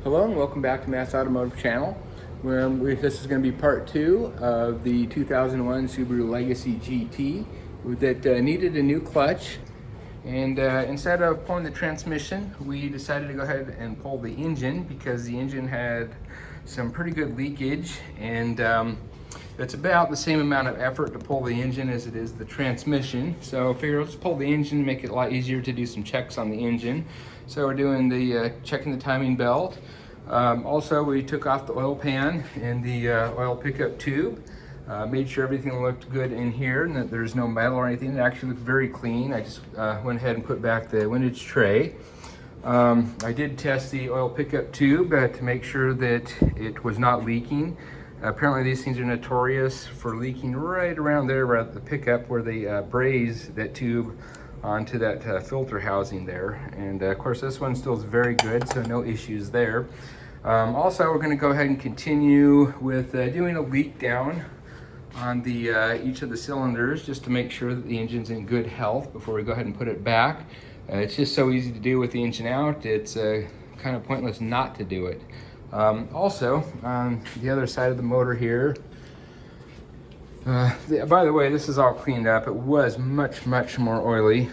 Hello and welcome back to Mass Automotive Channel. This is going to be part two of the 2001 Subaru Legacy GT that needed a new clutch. And instead of pulling the transmission, we decided to go ahead and pull the engine because the engine had some pretty good leakage, and it's about the same amount of effort to pull the engine as it is the transmission. So I figured let's pull the engine, make it a lot easier to do some checks on the engine. So we're doing the checking the timing belt. Also, we took off the oil pan and the oil pickup tube. Made sure everything looked good in here and that there's no metal or anything. It actually looked very clean. I just went ahead and put back the windage tray. I did test the oil pickup tube to make sure that it was not leaking. Apparently these things are notorious for leaking right around there at the pickup where they braze that tube onto that filter housing there. And of course this one still is very good, so no issues there. Also, we're going to go ahead and continue with doing a leak down on the each of the cylinders just to make sure that the engine's in good health before we go ahead and put it back. It's just so easy to do with the engine out, it's kind of pointless not to do it. Also, on the other side of the motor here, by the way, this is all cleaned up. It was much more oily.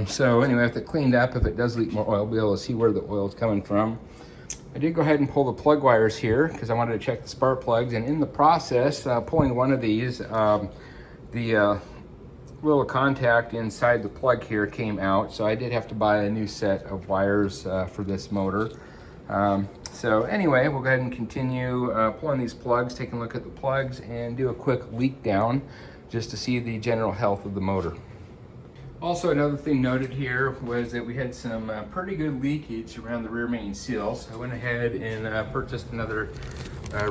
So anyway, if it cleaned up, if it does leak more oil, we'll be able to see where the oil is coming from. I did go ahead and pull the plug wires here because I wanted to check the spark plugs, and in the process, pulling one of these, the little contact inside the plug here came out, so I did have to buy a new set of wires for this motor. So anyway, we'll go ahead and continue pulling these plugs, taking a look at the plugs, and do a quick leak down just to see the general health of the motor. Also, another thing noted here was that we had some pretty good leakage around the rear main seal, so I went ahead and purchased another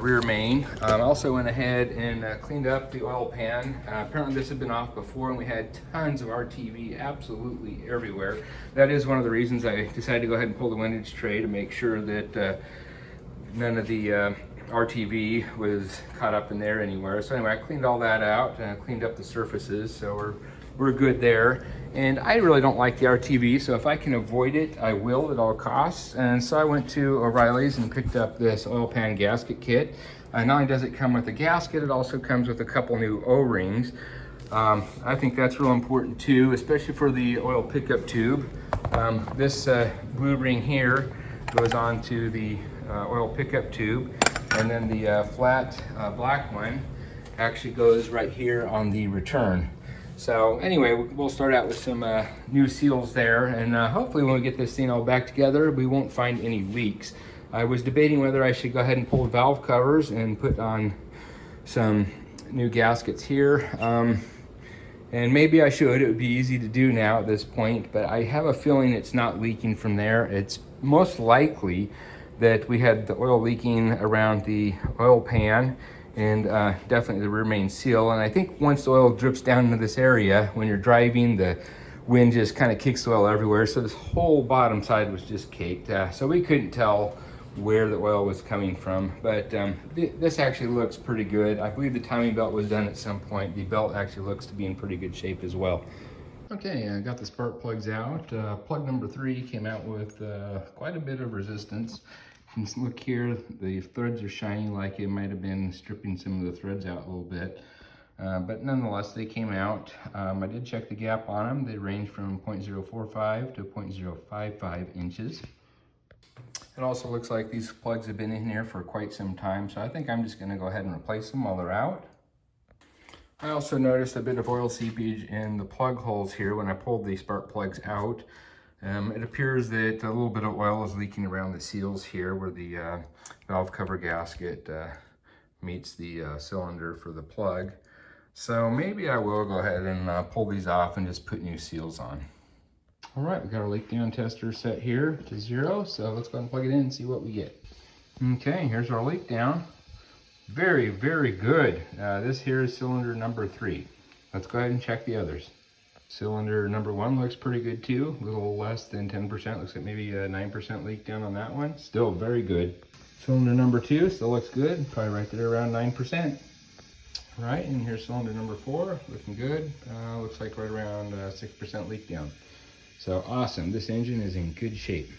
rear main. Also went ahead and cleaned up the oil pan. Apparently this had been off before and we had tons of RTV absolutely everywhere. That is one of the reasons I decided to go ahead and pull the windage tray to make sure that none of the RTV was caught up in there anywhere. So anyway, I cleaned all that out and I cleaned up the surfaces, so we're good there. And I really don't like the RTV, so if I can avoid it, I will at all costs. And so I went to O'Reilly's and picked up this oil pan gasket kit. Not only does it come with a gasket, it also comes with a couple new O-rings. I think that's real important too, especially for the oil pickup tube. This blue ring here goes onto the oil pickup tube, and then the flat black one actually goes right here on the return. So anyway, we'll start out with some new seals there, and hopefully when we get this thing all back together, we won't find any leaks. I was debating whether I should go ahead and pull the valve covers and put on some new gaskets here. And maybe I should. It would be easy to do now at this point, but I have a feeling it's not leaking from there. It's most likely that we had the oil leaking around the oil pan and definitely the rear main seal. And I think once the oil drips down into this area, when you're driving, the wind just kind of kicks the oil everywhere. So this whole bottom side was just caked. So we couldn't tell where the oil was coming from, but this actually looks pretty good. I believe the timing belt was done at some point. The belt actually looks to be in pretty good shape as well. Okay, I got the spark plugs out. Plug number 3 came out with quite a bit of resistance. You can look here, the threads are shining like it might have been stripping some of the threads out a little bit. But nonetheless, they came out. I did check the gap on them. They range from 0.045 to 0.055 inches. It also looks like these plugs have been in here for quite some time, so I think I'm just going to go ahead and replace them while they're out. I also noticed a bit of oil seepage in the plug holes here when I pulled the spark plugs out. It appears that a little bit of oil is leaking around the seals here where the valve cover gasket meets the cylinder for the plug. So maybe I will go ahead and pull these off and just put new seals on. All right, we got our leak down tester set here to 0, so let's go ahead and plug it in and see what we get. Okay, here's our leak down. Very good. This here is cylinder number 3. Let's go ahead and check the others. Cylinder number 1 looks pretty good too, a little less than 10%. Looks like maybe a 9% leak down on that one. Still very good. Cylinder number 2 still looks good, probably right there around 9%. All right, and here's cylinder number 4, looking good. Looks like right around 6% leak down. So awesome, this engine is in good shape.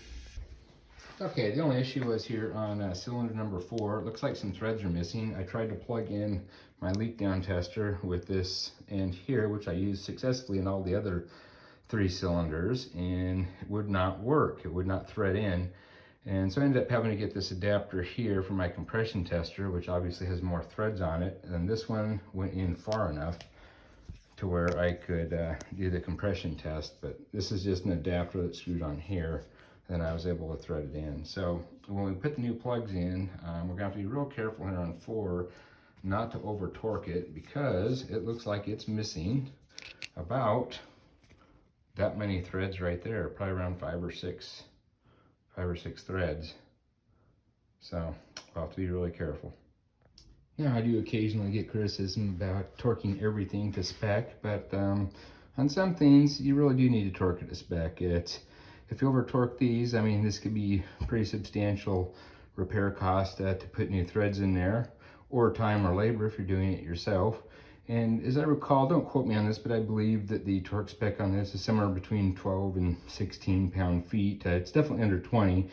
Okay, the only issue was here on cylinder number 4. It looks like some threads are missing. I tried to plug in my leak down tester with this end here, which I used successfully in all the other 3 cylinders, and it would not work. It would not thread in. And so I ended up having to get this adapter here for my compression tester, which obviously has more threads on it. And this one went in far enough to where I could do the compression test. But this is just an adapter that's screwed on here. Then I was able to thread it in. So when we put the new plugs in, we're gonna have to be real careful here on 4 not to over torque it, because it looks like it's missing about that many threads right there, probably around 5 or 6 threads. So I'll have to be really careful. Now, I do occasionally get criticism about torquing everything to spec, but on some things you really do need to torque it to spec. If you over torque these, I mean, this could be pretty substantial repair cost to put new threads in there, or time or labor if you're doing it yourself. And as I recall, don't quote me on this, but I believe that the torque spec on this is somewhere between 12 and 16 pound-feet. It's definitely under 20.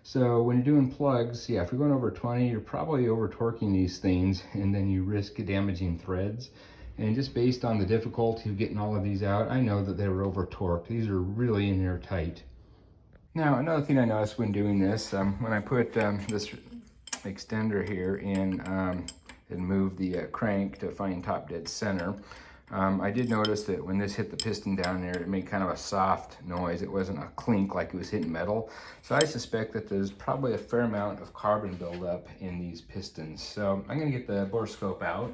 So when you're doing plugs, yeah, if you're going over 20, you're probably over torquing these things, and then you risk damaging threads. And just based on the difficulty of getting all of these out, I know that they were over torqued. These are really in there tight. Now, another thing I noticed when doing this, when I put this extender here in and moved the crank to find top dead center, I did notice that when this hit the piston down there, it made kind of a soft noise. It wasn't a clink like it was hitting metal. So I suspect that there's probably a fair amount of carbon buildup in these pistons. So I'm gonna get the borescope out,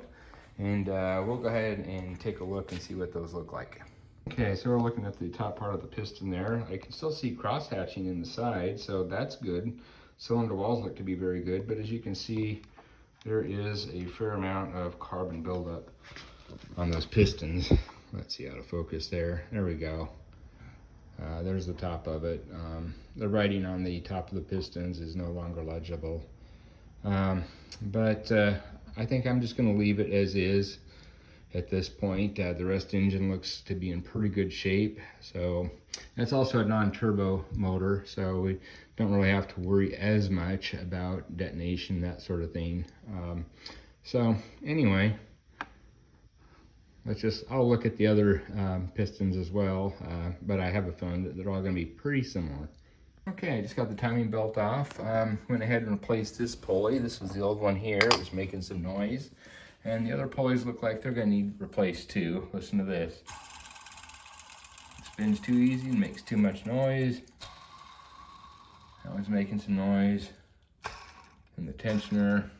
and we'll go ahead and take a look and see what those look like. Okay, so we're looking at the top part of the piston there. I can still see cross hatching in the side, so that's good. Cylinder walls look to be very good, but as you can see, there is a fair amount of carbon buildup on those pistons. Let's see, out of focus there. There we go. There's the top of it. The writing on the top of the pistons is no longer legible. But I think I'm just going to leave it as is at this point. The rest engine looks to be in pretty good shape. So that's also a non-turbo motor, so we don't really have to worry as much about detonation, that sort of thing. So anyway, I'll look at the other pistons as well, but I have a feeling that they're all going to be pretty similar. Okay, I just got the timing belt off. Went ahead and replaced this pulley. This was the old one here. It was making some noise. And the other pulleys look like they're going to need replaced too. Listen to this. It spins too easy and makes too much noise. That one's making some noise. And the tensioner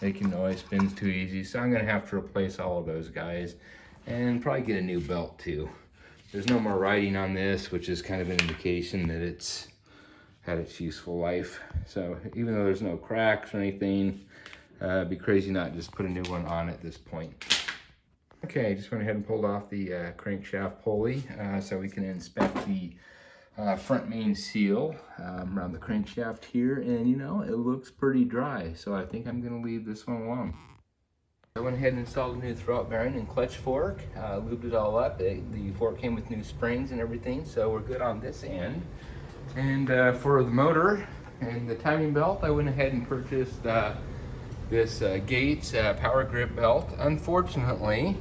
making noise, spins too easy. So I'm going to have to replace all of those guys and probably get a new belt too. There's no more writing on this, which is kind of an indication that it's had its useful life. So even though there's no cracks or anything, it'd be crazy not to just put a new one on at this point. Okay, just went ahead and pulled off the crankshaft pulley so we can inspect the front main seal around the crankshaft here, and you know, it looks pretty dry, so I think I'm going to leave this one alone. I went ahead and installed a new throwout bearing and clutch fork, lubed it all up. The fork came with new springs and everything, so we're good on this end. And for the motor and the timing belt, I went ahead and purchased this Gates power grip belt. Unfortunately,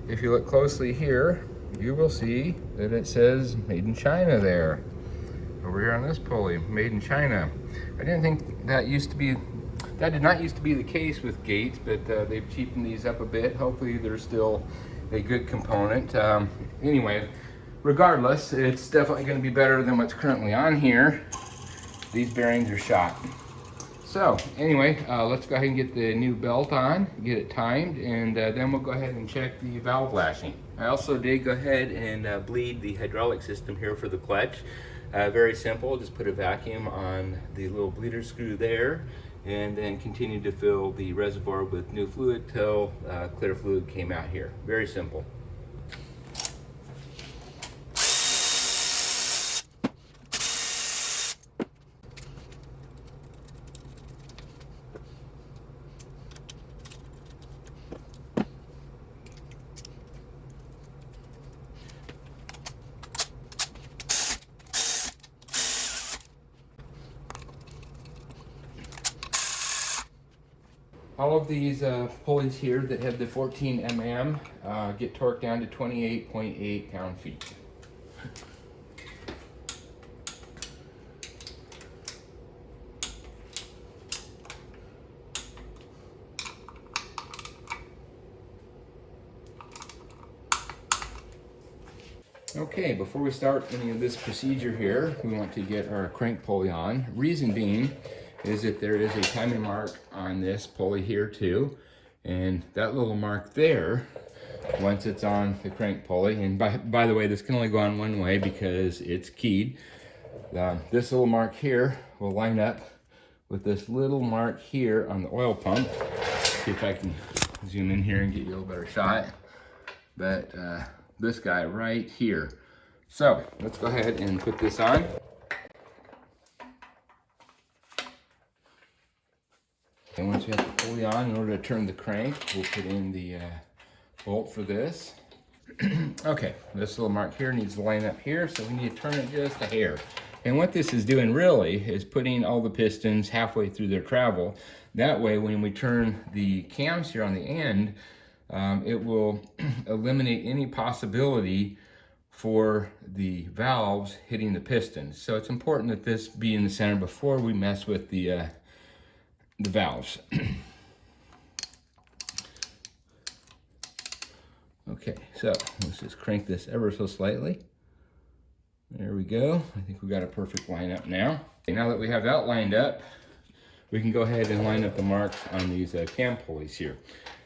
if you look closely here, you will see that it says made in China there. Over here on this pulley, made in China. I didn't think that did not used to be the case with Gates, but they've cheapened these up a bit. Hopefully they're still a good component. Anyway, regardless, it's definitely going to be better than what's currently on here. These bearings are shot. So anyway, let's go ahead and get the new belt on, get it timed, and then we'll go ahead and check the valve lashing. I also did go ahead and bleed the hydraulic system here for the clutch. Very simple, just put a vacuum on the little bleeder screw there, and then continue to fill the reservoir with new fluid till clear fluid came out here. Very simple. All of these pulleys here that have the 14 mm get torqued down to 28.8 pound-feet. Okay, before we start any of this procedure here, we want to get our crank pulley on. Reason being is that there is a timing mark on this pulley here too, and that little mark there, once it's on the crank pulley, and by the way, this can only go on one way because it's keyed. This little mark here will line up with this little mark here on the oil pump. See if I can zoom in here and get you a little better shot. But this guy right here. So let's go ahead and put this on. And once we have the pulley on, in order to turn the crank, we'll put in the bolt for this. Okay, this little mark here needs to line up here, so we need to turn it just a hair. And what this is doing really is putting all the pistons halfway through their travel. That way, when we turn the cams here on the end, it will eliminate any possibility for the valves hitting the pistons. So it's important that this be in the center before we mess with the valves. Okay, so let's just crank this ever so slightly. There we go. I think we got a perfect lineup now. Okay, now that we have that lined up, we can go ahead and line up the marks on these cam pulleys here.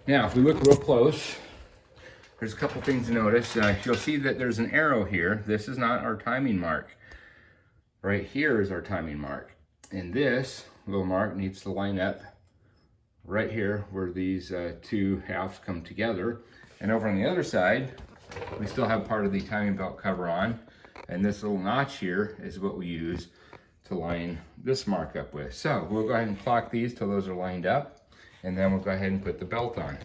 Now, if we look real close, there's a couple things to notice. You'll see that there's an arrow here. This is not our timing mark. Right here is our timing mark. And this little mark needs to line up right here where these two halves come together. And over on the other side, we still have part of the timing belt cover on. And this little notch here is what we use to line this mark up with. So we'll go ahead and clock these till those are lined up. And then we'll go ahead and put the belt on.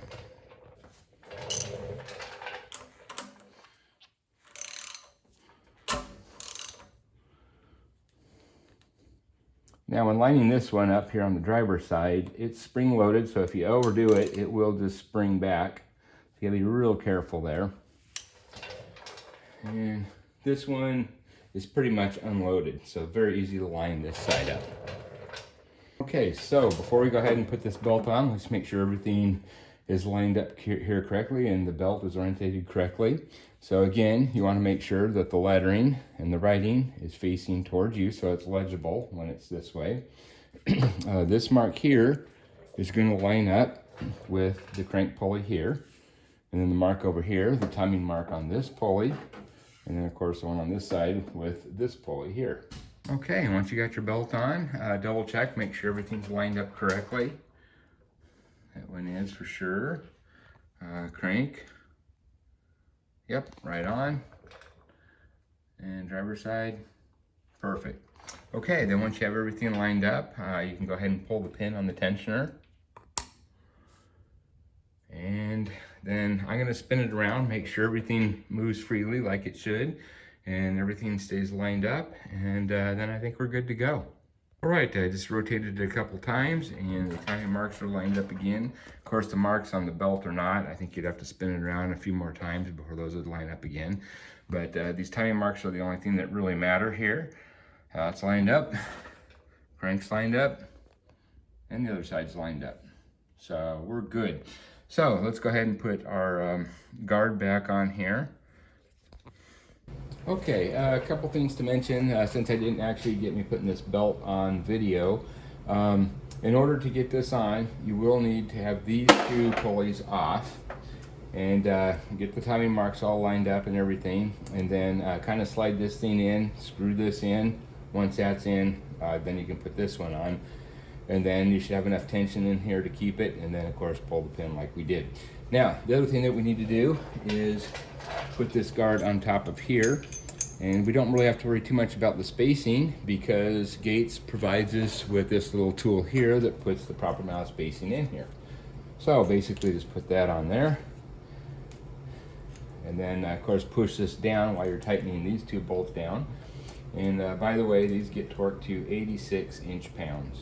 Now when lining this one up here on the driver's side, it's spring loaded, so if you overdo it, it will just spring back. So you gotta be real careful there. And this one is pretty much unloaded, so very easy to line this side up. Okay, so before we go ahead and put this belt on, let's make sure everything is lined up here correctly and the belt is orientated correctly. So again, you want to make sure that the lettering and the writing is facing towards you so it's legible when it's this way. This mark here is going to line up with the crank pulley here. And then the mark over here, the timing mark on this pulley. And then of course the one on this side with this pulley here. Okay, and once you got your belt on, double check, make sure everything's lined up correctly. That one is for sure. Crank. Yep, right on. And driver's side, perfect. Okay, then once you have everything lined up, you can go ahead and pull the pin on the tensioner. And then I'm gonna spin it around, make sure everything moves freely like it should. And everything stays lined up, and then I think we're good to go. All right, I just rotated it a couple times, and the timing marks are lined up again. Of course, the marks on the belt are not. I think you'd have to spin it around a few more times before those would line up again. But these timing marks are the only thing that really matter here. It's lined up, crank's lined up, and the other side's lined up. So we're good. So let's go ahead and put our guard back on here. Okay, a couple things to mention since I didn't actually get me putting this belt on video. In order to get this on, you will need to have these two pulleys off and get the timing marks all lined up and everything, and then kind of slide this thing in, screw this in. Once that's in, then you can put this one on, and then you should have enough tension in here to keep it, and then of course pull the pin like we did. Now, the other thing that we need to do is put this guard on top of here. And we don't really have to worry too much about the spacing because Gates provides us with this little tool here that puts the proper amount of spacing in here. So basically just put that on there. And then of course push this down while you're tightening these two bolts down. And by the way, these get torqued to 86 inch-pounds.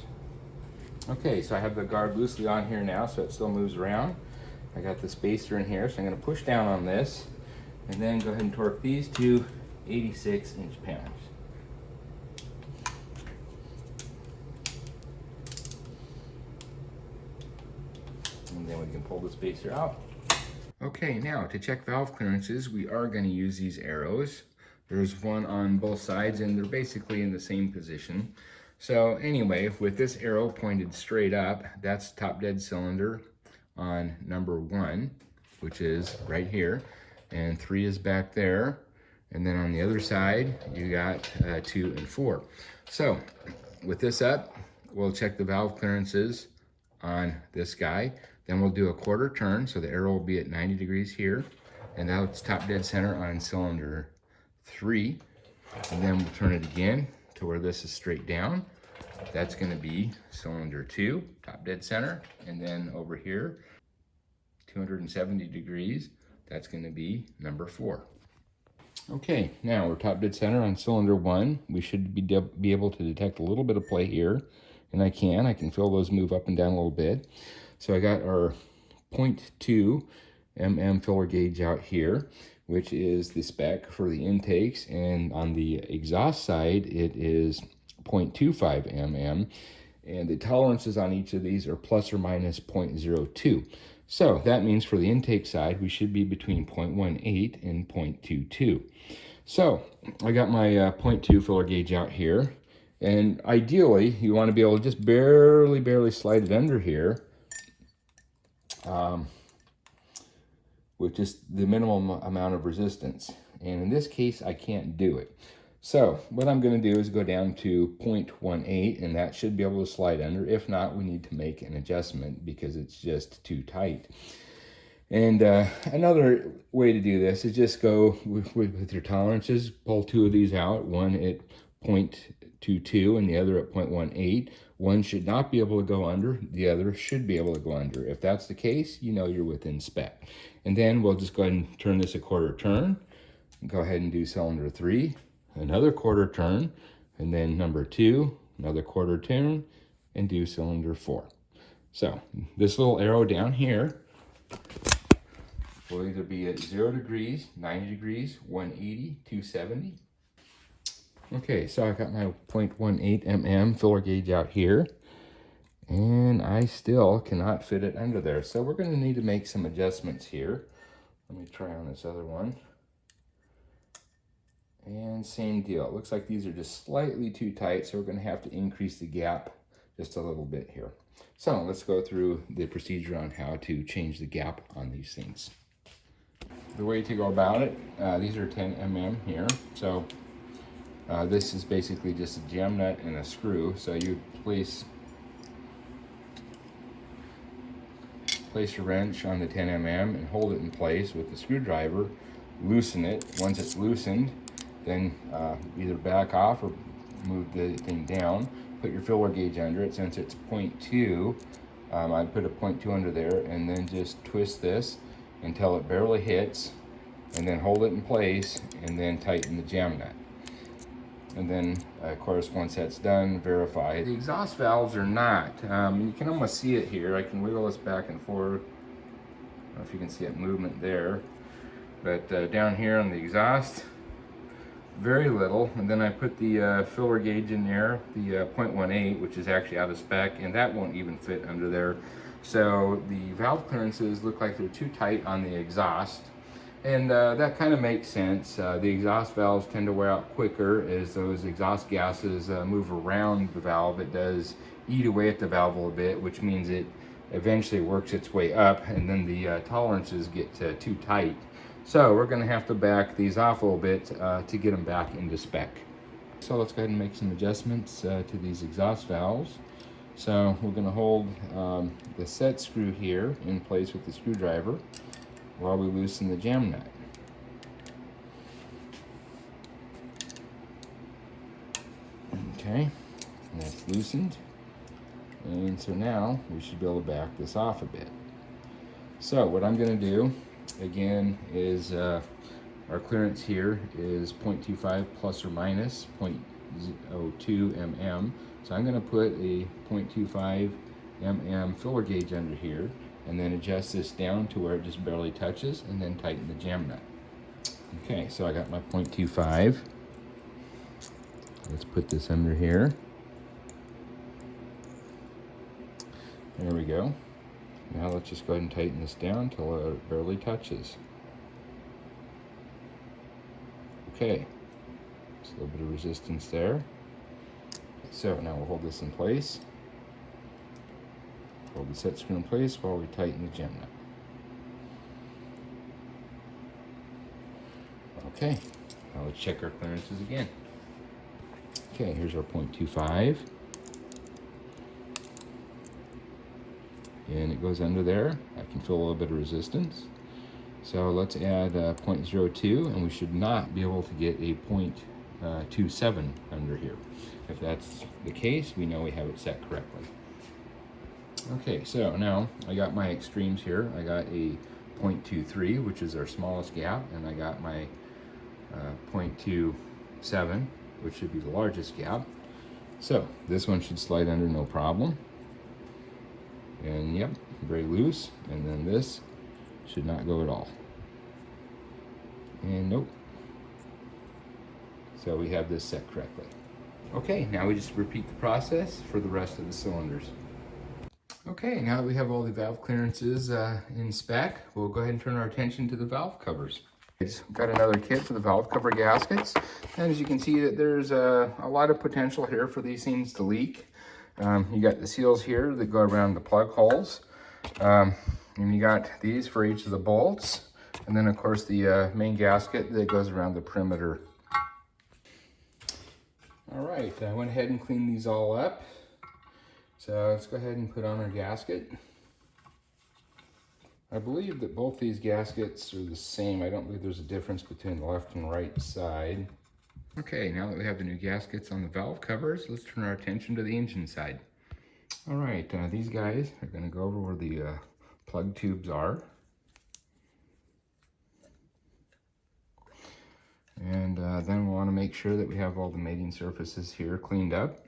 Okay, so I have the guard loosely on here now, so it still moves around. I got the spacer in here, so I'm going to push down on this and then go ahead and torque these two 86 inch-pounds. And then we can pull the spacer out. Okay, now to check valve clearances, we are going to use these arrows. There's one on both sides and they're basically in the same position. So anyway, with this arrow pointed straight up, that's top dead cylinder on number 1, which is right here, and 3 is back there. And then on the other side, you got 2 and 4. So with this up, we'll check the valve clearances on this guy. Then we'll do a quarter turn, so the arrow will be at 90 degrees here. And now it's top dead center on cylinder 3. And then we'll turn it again to where this is straight down. That's going to be cylinder 2, top dead center. And then over here, 270 degrees, that's going to be number 4. Okay, now we're top dead center on cylinder 1. We should be able to detect a little bit of play here. And I can feel those move up and down a little bit. So I got our 0.2 mm filler gauge out here, which is the spec for the intakes, and on the exhaust side it is 0.25 mm, and the tolerances on each of these are plus or minus 0.02. So that means for the intake side we should be between 0.18 and 0.22. So I got my 0.2 filler gauge out here, and ideally you want to be able to just barely slide it under here with just the minimum amount of resistance. And in this case, I can't do it. So what I'm going to do is go down to 0.18, and that should be able to slide under. If not, we need to make an adjustment because it's just too tight. And another way to do this is just go with your tolerances, pull 2 of these out, one at 0.22 and the other at 0.18. One should not be able to go under, the other should be able to go under. If that's the case, you know you're within spec. And then we'll just go ahead and turn this a quarter turn. Go ahead and do cylinder 3, another quarter turn, and then number 2, another quarter turn, and do cylinder 4. So this little arrow down here will either be at 0 degrees, 90 degrees, 180, 270. Okay, so I got my 0.18 mm filler gauge out here, and I still cannot fit it under there. So we're going to need to make some adjustments here. Let me try on this other one. And same deal. It looks like these are just slightly too tight, so we're going to have to increase the gap just a little bit here. So let's go through the procedure on how to change the gap on these things. The way to go about it, these are 10 mm here. So this is basically just a jam nut and a screw. So you place your wrench on the 10 mm and hold it in place with the screwdriver, loosen it. Once it's loosened, then either back off or move the thing down. Put your filler gauge under it. Since it's 0.2, I'd put a 0.2 under there, and then just twist this until it barely hits, and then hold it in place, and then tighten the jam nut. And then, of course, once that's done, verify. The exhaust valves are not. You can almost see it here. I can wiggle this back and forth. I don't know if you can see it movement there. But down here on the exhaust, very little. And then I put the filler gauge in there, the 0.18, which is actually out of spec, and that won't even fit under there. So the valve clearances look like they're too tight on the exhaust. And that kind of makes sense. The exhaust valves tend to wear out quicker as those exhaust gases move around the valve. It does eat away at the valve a little bit, which means it eventually works its way up, and then the tolerances get too tight. So we're going to have to back these off a little bit to get them back into spec. So let's go ahead and make some adjustments to these exhaust valves. So we're going to hold the set screw here in place with the screwdriver while we loosen the jam nut. Okay, and that's loosened. And so now we should be able to back this off a bit. So what I'm going to do again is our clearance here is 0.25 plus or minus 0.02 mm. So I'm going to put a 0.25 filler gauge under here, and then adjust this down to where it just barely touches, and then tighten the jam nut. Okay, so I got my 0.25. Let's put this under here. There we go. Now let's just go ahead and tighten this down until it barely touches. Okay, just a little bit of resistance there. So now we'll hold this in place. Hold the set screw in place while we tighten the jam nut. Okay, now let's check our clearances again. Okay, here's our 0.25. And it goes under there. I can feel a little bit of resistance. So let's add 0.02, and we should not be able to get a 0.27 under here. If that's the case, we know we have it set correctly. Okay, so now I got my extremes here. I got a 0.23, which is our smallest gap, and I got my 0.27, which should be the largest gap. So this one should slide under no problem. And yep, very loose. And then this should not go at all. And nope. So we have this set correctly. Okay, now we just repeat the process for the rest of the cylinders. Okay, now that we have all the valve clearances in spec, we'll go ahead and turn our attention to the valve covers. I've got another kit for the valve cover gaskets, and as you can see that there's a lot of potential here for these things to leak. You got the seals here that go around the plug holes, and you got these for each of the bolts, and then of course the main gasket that goes around the perimeter. All right, I went ahead and cleaned these all up. So let's go ahead and put on our gasket. I believe that both these gaskets are the same. I don't believe there's a difference between the left and right side. Okay, now that we have the new gaskets on the valve covers, let's turn our attention to the engine side. All right, these guys are going to go over where the plug tubes are. And then we want to make sure that we have all the mating surfaces here cleaned up.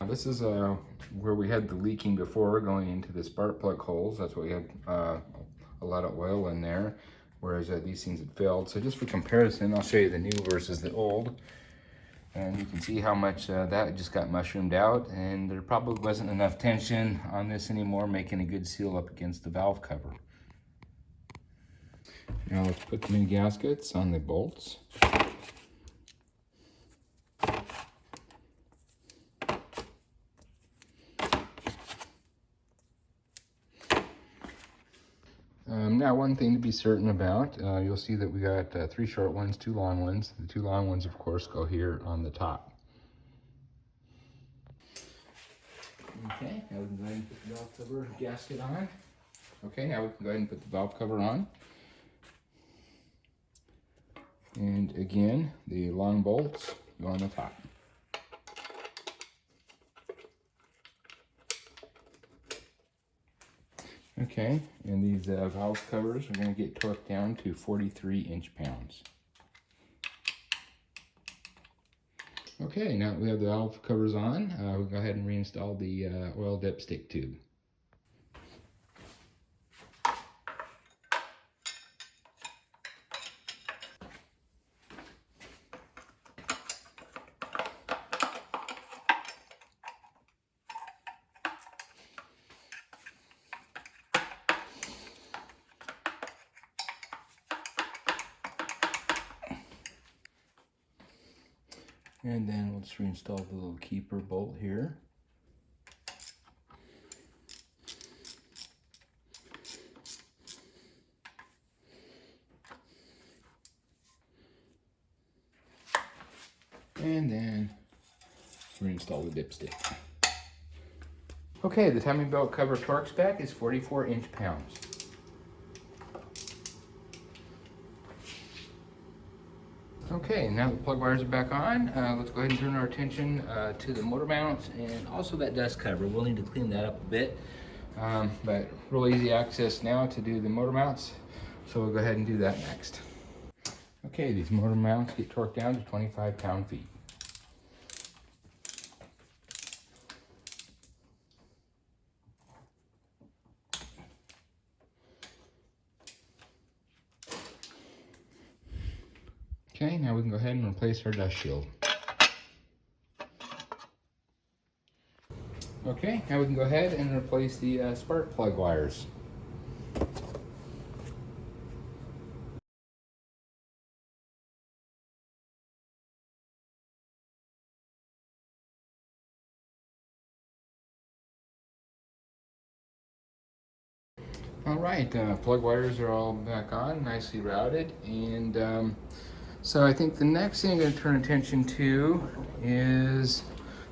This is where we had the leaking before going into the spark plug holes. That's why we had a lot of oil in there, whereas these things had failed. So just for comparison, I'll show you the new versus the old. And you can see how much that just got mushroomed out, and there probably wasn't enough tension on this anymore, making a good seal up against the valve cover. Now let's put the new gaskets on the bolts. Now one thing to be certain about, you'll see that we got 3 short ones, 2 long ones. The 2 long ones, of course, go here on the top. Okay, now we can go ahead and put the valve cover gasket on. Okay, now we can go ahead and put the valve cover on. And again, the long bolts go on the top. Okay, and these valve covers are going to get torqued down to 43 inch-pounds. Okay, now that we have the valve covers on, we'll go ahead and reinstall the oil dipstick tube. And then we'll just reinstall the little keeper bolt here. And then reinstall the dipstick. Okay, the timing belt cover torque spec is 44 inch-pounds. Okay, now the plug wires are back on, let's go ahead and turn our attention to the motor mounts and also that dust cover. We'll need to clean that up a bit, but real easy access now to do the motor mounts, so we'll go ahead and do that next. Okay, these motor mounts get torqued down to 25 pound-feet. Okay, now we can go ahead and replace our dust shield. Okay, now we can go ahead and replace the spark plug wires. All right, plug wires are all back on, nicely routed, and so I think the next thing I'm going to turn attention to is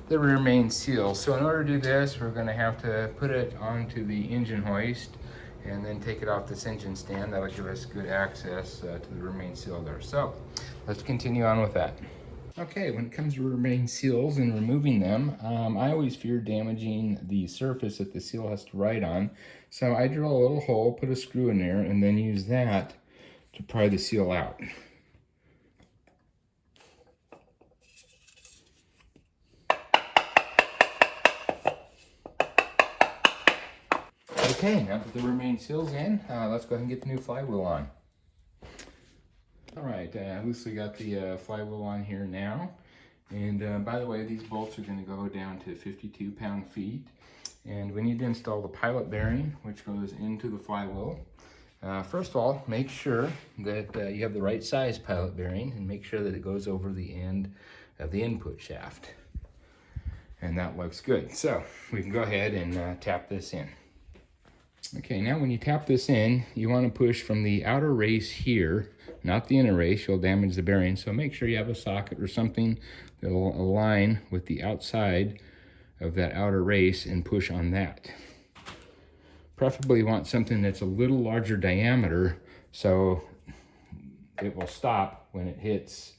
the rear main seal. So in order to do this, we're going to have to put it onto the engine hoist and then take it off this engine stand. That'll give us good access to the rear main seal there. So let's continue on with that. Okay, when it comes to rear main seals and removing them, I always fear damaging the surface that the seal has to ride on. So I drill a little hole, put a screw in there, and then use that to pry the seal out. Okay, now that the rear main seal's in, let's go ahead and get the new flywheel on. All right, loosely got the flywheel on here now. And by the way, these bolts are going to go down to 52 pound-feet. And we need to install the pilot bearing, which goes into the flywheel. First of all, make sure that you have the right size pilot bearing, and make sure that it goes over the end of the input shaft. And that looks good. So we can go ahead and tap this in. Okay, now when you tap this in, you want to push from the outer race here, not the inner race. You'll damage the bearing. So make sure you have a socket or something that will align with the outside of that outer race and push on that. Preferably you want something that's a little larger diameter so it will stop when it hits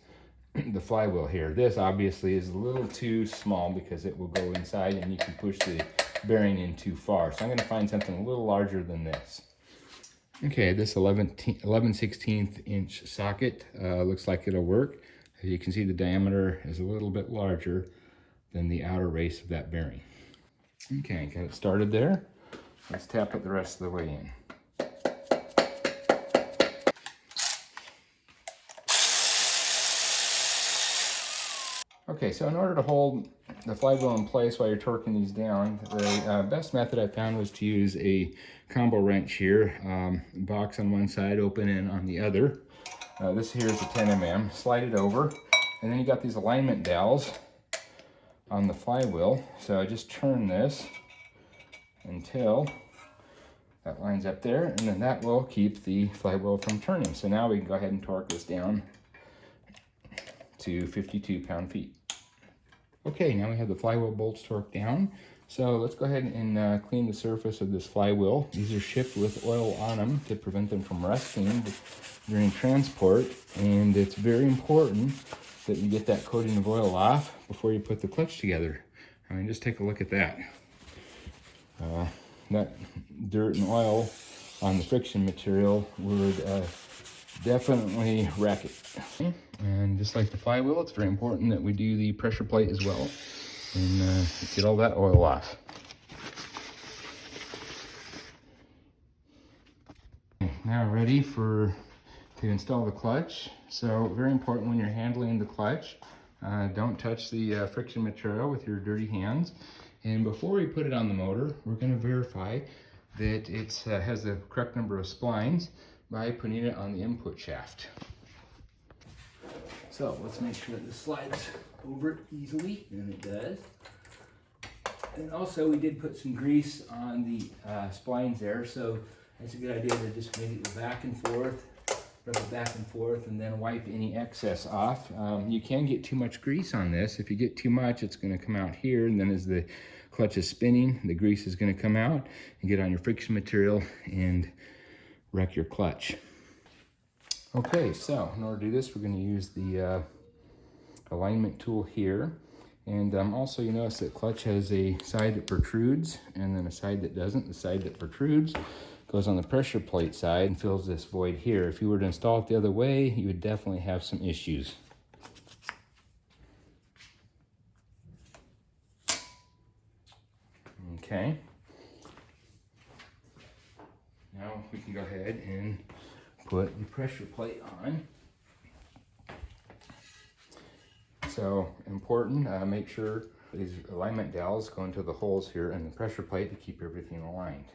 the flywheel here. This obviously is a little too small because it will go inside and you can push the bearing in too far. So I'm going to find something a little larger than this. Okay, this 11/16 inch socket looks like it'll work. As you can see, the diameter is a little bit larger than the outer race of that bearing. Okay, got it started there. Let's tap it the rest of the way in. Okay, so in order to hold the flywheel in place while you're torquing these down, the best method I found was to use a combo wrench here. Box on one side, open in on the other. This here is a 10 mm. Slide it over, and then you got these alignment dowels on the flywheel. So I just turn this until that lines up there, and then that will keep the flywheel from turning. So now we can go ahead and torque this down to 52 pound-feet. Okay, now we have the flywheel bolts torqued down. So let's go ahead and clean the surface of this flywheel. These are shipped with oil on them to prevent them from rusting during transport. And it's very important that you get that coating of oil off before you put the clutch together. I mean, just take a look at that. That dirt and oil on the friction material would definitely wreck it. And just like the flywheel, it's very important that we do the pressure plate as well and get all that oil off. Now ready to install the clutch. So very important when you're handling the clutch, don't touch the friction material with your dirty hands. And before we put it on the motor, we're going to verify that it has the correct number of splines by putting it on the input shaft. So let's make sure that this slides over it easily, and it does. And also we did put some grease on the splines there, so it's a good idea to just maybe go back and forth, rub it back and forth, and then wipe any excess off. You can get too much grease on this. If you get too much, it's going to come out here, and then as the clutch is spinning, the grease is going to come out and get on your friction material and wreck your clutch. Okay, so in order to do this, we're going to use the alignment tool here. And also you notice that clutch has a side that protrudes and then a side that doesn't. The side that protrudes goes on the pressure plate side and fills this void here. If you were to install it the other way, you would definitely have some issues. Okay. Now we can go ahead and put the pressure plate on. So important, make sure these alignment dowels go into the holes here in the pressure plate to keep everything aligned.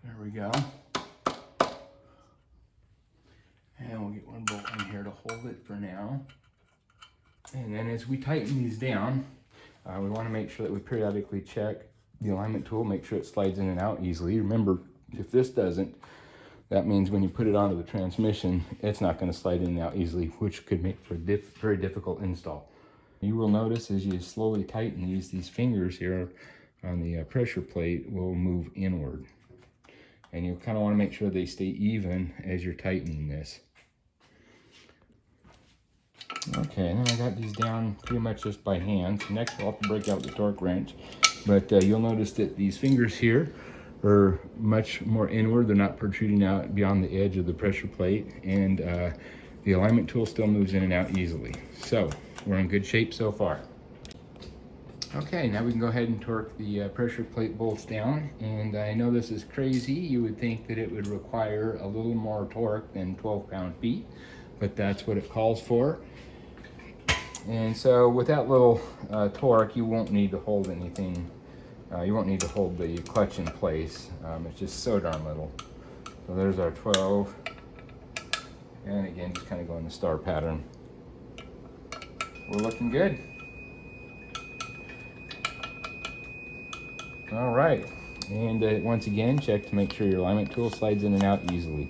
There we go. And we'll get one bolt in here to hold it for now. And then as we tighten these down, we want to make sure that we periodically check the alignment tool, make sure it slides in and out easily. Remember, if this doesn't, that means when you put it onto the transmission, it's not going to slide in and out easily, which could make for a very difficult install. You will notice as you slowly tighten these fingers here on the pressure plate will move inward. And you'll kind of want to make sure they stay even as you're tightening this. Okay, and then I got these down pretty much just by hand. So next we'll have to break out the torque wrench. But you'll notice that these fingers here are much more inward. They're not protruding out beyond the edge of the pressure plate. And the alignment tool still moves in and out easily. So we're in good shape so far. Okay, now we can go ahead and torque the pressure plate bolts down. And I know this is crazy. You would think that it would require a little more torque than 12 pound-feet, but that's what it calls for. And so with that little torque, you won't need to hold anything. You won't need to hold the clutch in place. It's just so darn little. So there's our 12. And again, just kind of go in the star pattern. We're looking good. All right. And once again, check to make sure your alignment tool slides in and out easily.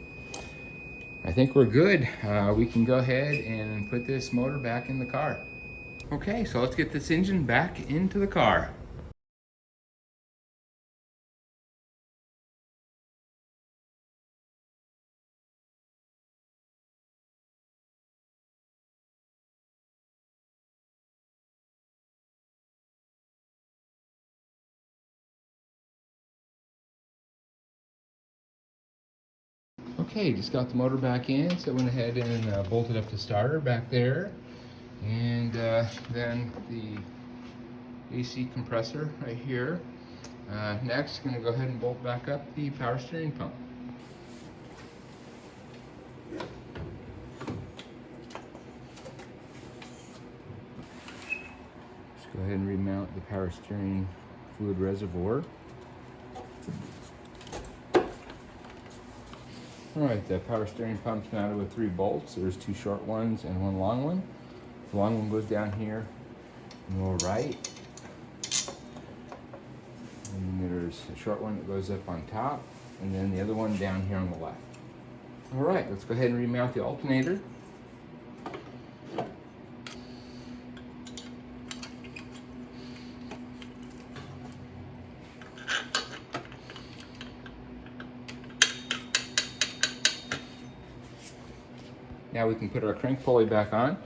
I think we're good. We can go ahead and put this motor back in the car. Okay, so let's get this engine back into the car. Okay, just got the motor back in, so I went ahead and bolted up the starter back there. And then the AC compressor right here. Next, going to go ahead and bolt back up the power steering pump. Just go ahead and remount the power steering fluid reservoir. All right, the power steering pump's mounted with 3 bolts. There's 2 short ones and 1 long one. The long one goes down here and go right. And there's a short one that goes up on top, and then the other one down here on the left. All right, let's go ahead and remount the alternator. Now we can put our crank pulley back on.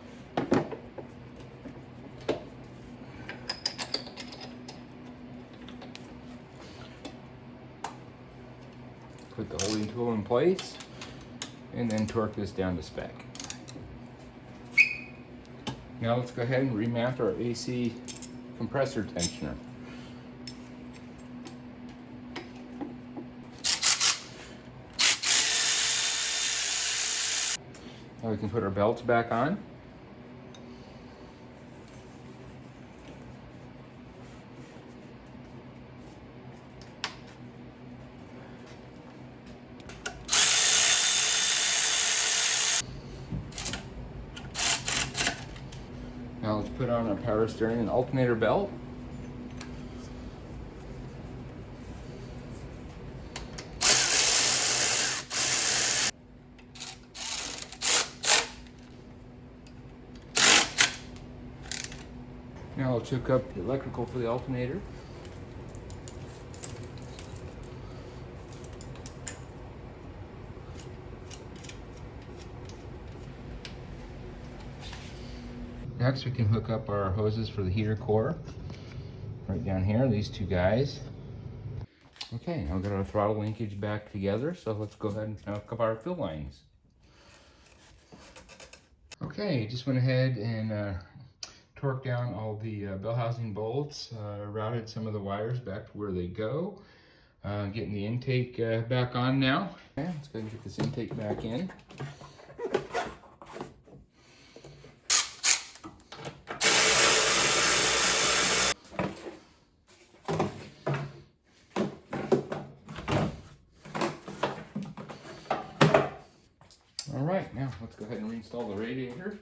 Put the holding tool in place, and then torque this down to spec. Now let's go ahead and remount our AC compressor tensioner. Now we can put our belts back on. Now let's put on our power steering and alternator belt. Now let's hook up the electrical for the alternator. Next we can hook up our hoses for the heater core. Right down here, these 2 guys. Okay, now we've got our throttle linkage back together, so let's go ahead and hook up our fill lines. Okay, just went ahead and torqued down all the bell housing bolts, routed some of the wires back to where they go. Getting the intake back on now. Okay, let's go ahead and get this intake back in. All right, now let's go ahead and reinstall the radiator.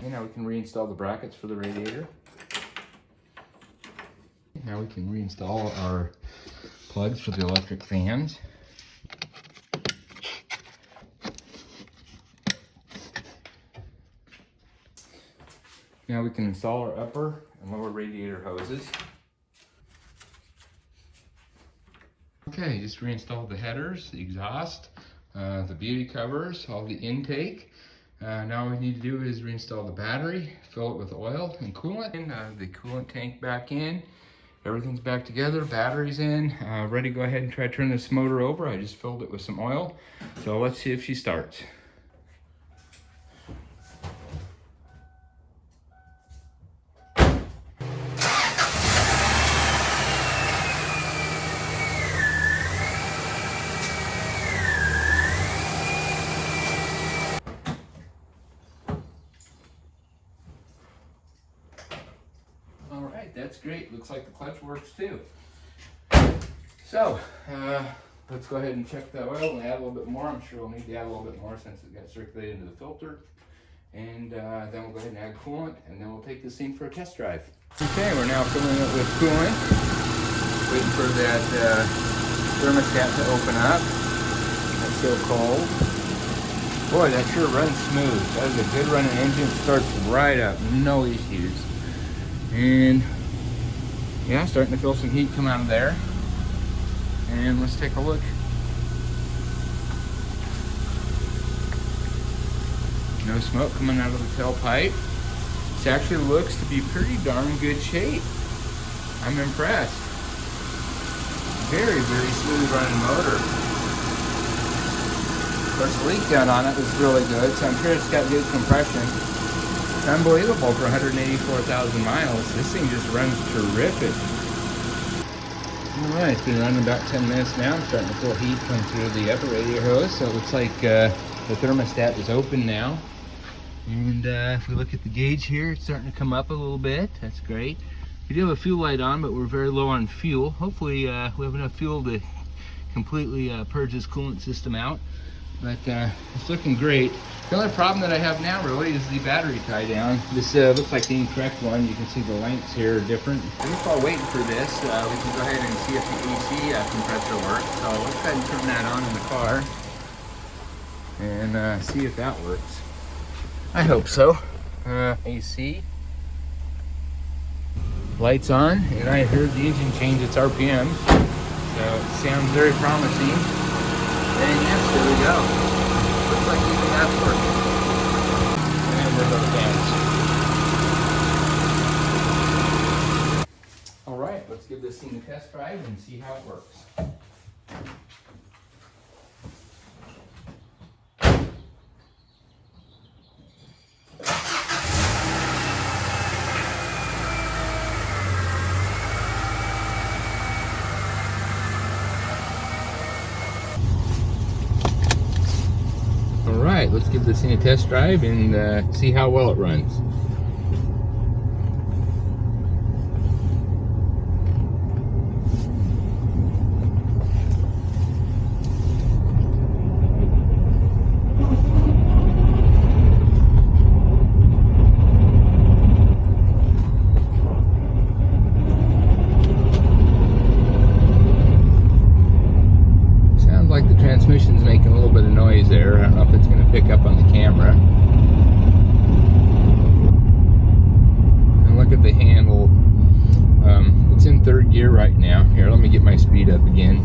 And now we can reinstall the brackets for the radiator. Now we can reinstall our plugs for the electric fans. Now we can install our upper and lower radiator hoses. Okay, just reinstalled the headers, the exhaust, the beauty covers, all the intake. Now all we need to do is reinstall the battery, fill it with oil and coolant, and the coolant tank back in. Everything's back together, battery's in, ready to go ahead and try to turn this motor over. I just filled it with some oil, so let's see if she starts. That's great. Looks like the clutch works too. So let's go ahead and check the oil and add a little bit more. I'm sure we'll need to add a little bit more since it got circulated into the filter. And then we'll go ahead and add coolant, and then we'll take this thing for a test drive. Okay, we're now filling it with coolant. Waiting for that thermostat to open up. It's still cold. Boy, that sure runs smooth. That is a good running engine. It starts right up, no issues. And yeah, starting to feel some heat come out of there. And let's take a look. No smoke coming out of the tailpipe. This actually looks to be pretty darn good shape. I'm impressed. Very, very smooth running motor. Of course, the leak down on it was really good, so I'm sure it's got good compression. It's unbelievable for 184,000 miles. This thing just runs terrific. All right, it's been running about 10 minutes now. I'm starting to feel heat come through the upper radiator hose, so it looks like the thermostat is open now. And if we look at the gauge here, it's starting to come up a little bit. That's great. We do have a fuel light on, but we're very low on fuel. Hopefully we have enough fuel to completely purge this coolant system out. But it's looking great. The only problem that I have now really is the battery tie down. This looks like the incorrect one. You can see the lengths here are different. While waiting for this, we can go ahead and see if the AC compressor works. So let's go ahead and turn that on in the car and see if that works. I hope so. AC. Lights on, and I heard the engine change its RPM. So it sounds very promising. And yes, there we go. Looks like even that's working. And there go the fans. All right, let's give this thing a test drive and see how it works. Alright, let's give this thing a test drive and see how well it runs. Sounds like the transmission's making a little bit of noise there. I don't know if it's going to pick up on the camera. And look at the handle. It's in third gear right now. Here, let me get my speed up again.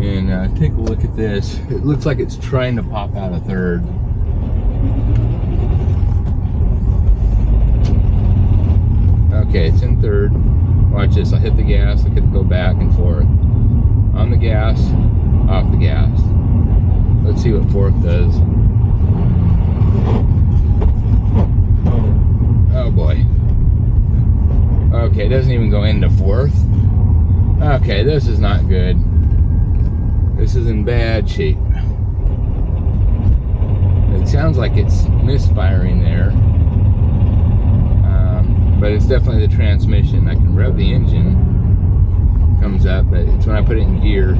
And take a look at this. It looks like it's trying to pop out of third. Okay, it's in third. Watch this. I'll hit the gas. Look at it go back and forth. On the gas, off the gas. Let's see what fourth does. boy. Okay, it doesn't even go into fourth. Okay, this is not good. This is in bad shape. It sounds like it's misfiring there. But it's definitely the transmission. I can rev the engine, comes up, but it's when I put it in gear.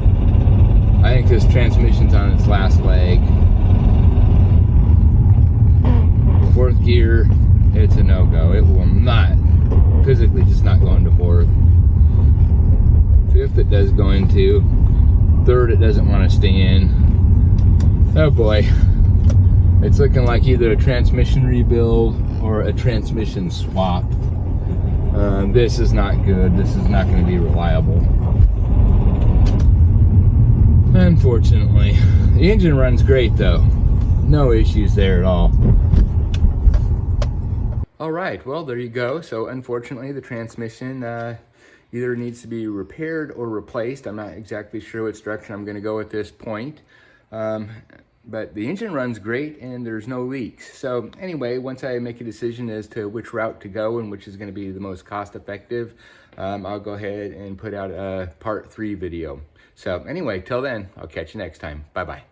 I think this transmission's on its last leg. Fourth gear, it's a no-go. It will not, physically just not go into fourth. Fifth it does go into. Third it doesn't want to stay in. Oh boy. It's looking like either a transmission rebuild or a transmission swap. This is not good. This is not going to be reliable. Unfortunately. The engine runs great though. No issues there at all. All right, well, there you go. So unfortunately, the transmission either needs to be repaired or replaced. I'm not exactly sure which direction I'm going to go at this point. But the engine runs great and there's no leaks. So anyway, once I make a decision as to which route to go and which is going to be the most cost effective, I'll go ahead and put out a part 3 video. So anyway, till then, I'll catch you next time. Bye-bye.